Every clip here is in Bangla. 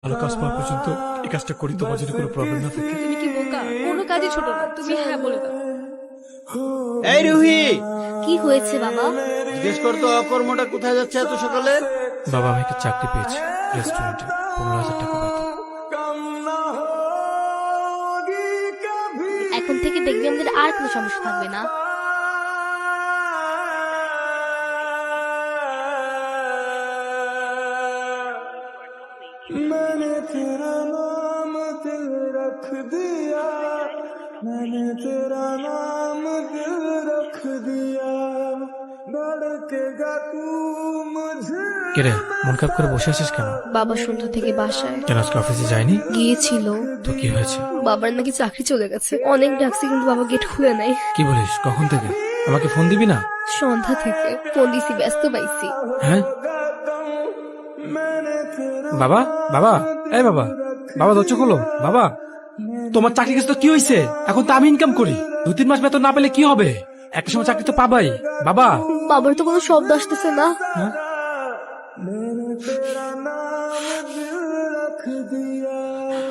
ভালো কাজ পাওয়া পর্যন্ত এই কাজটা করি, তোমার যদি কোনো প্রবলেম না থাকে। তুমি কি বোকা? কোনো কাজই ছোট না, তুমি হ্যাঁ বলে দাও। এই রুহি, কি হয়েছে বাবা? জিজ্ঞেস করতো অকর্মটা কোথায় যাচ্ছে এত সকালে? বাবা, আমি একটা চাকরি পেয়েছি রেস্টুরেন্টে, 15,000 টাকা বেতন। এখন থেকে দেখবি আমাদের আর কোনো সমস্যা থাকবে না। मैंने तेरा नाम दिल रख दिया, मैंने तेरा नाम दिल रख दिया, धड़केगा तू मुझे। কিরে, মন খারাপ করে বসে আছিস কেন? বাবা সন্ধ্যা থেকে বাসায় কেন আজকে অফিসে যায়নি? গিয়েছিল। তো কি হয়েছে? বাবার নাকি চাকরি চলে গেছে। অনেক ডাকছে কিন্তু বাবা গেট খুলে নাই। কি বলিস? কখন থেকে? আমাকে ফোন দিবি না? সন্ধ্যা থেকে ফোন দিছি, ব্যস্ত পাইছি। হ্যাঁ বাবা, বাবা, এই বাবা, বাবা দরজা খোলো। বাবা, তোমার চাকরি গেছে তো কি হয়েছে? এখন তো আমি ইনকাম করি, 2-3 মাস বেতন না পেলে কি হবে? একটা সময় চাকরি তো পাবাই। বাবা। বাবার তো কোনো শব্দ আসতেছে না। হ্যাঁ?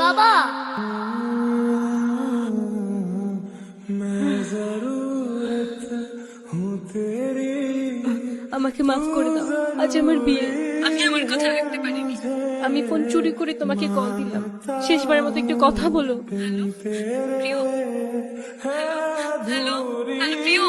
বাবা, আমাকে মাফ করে দাও। আজ আমার বিয়ে, আমি আমার কথা রাখতে পারিনি। আমি ফোন চুরি করে তোমাকে কল দিলাম। শেষবারের মতো একটু কথা বলো। হ্যালো প্রিয়, হ্যালো হ্যালো প্রিয়।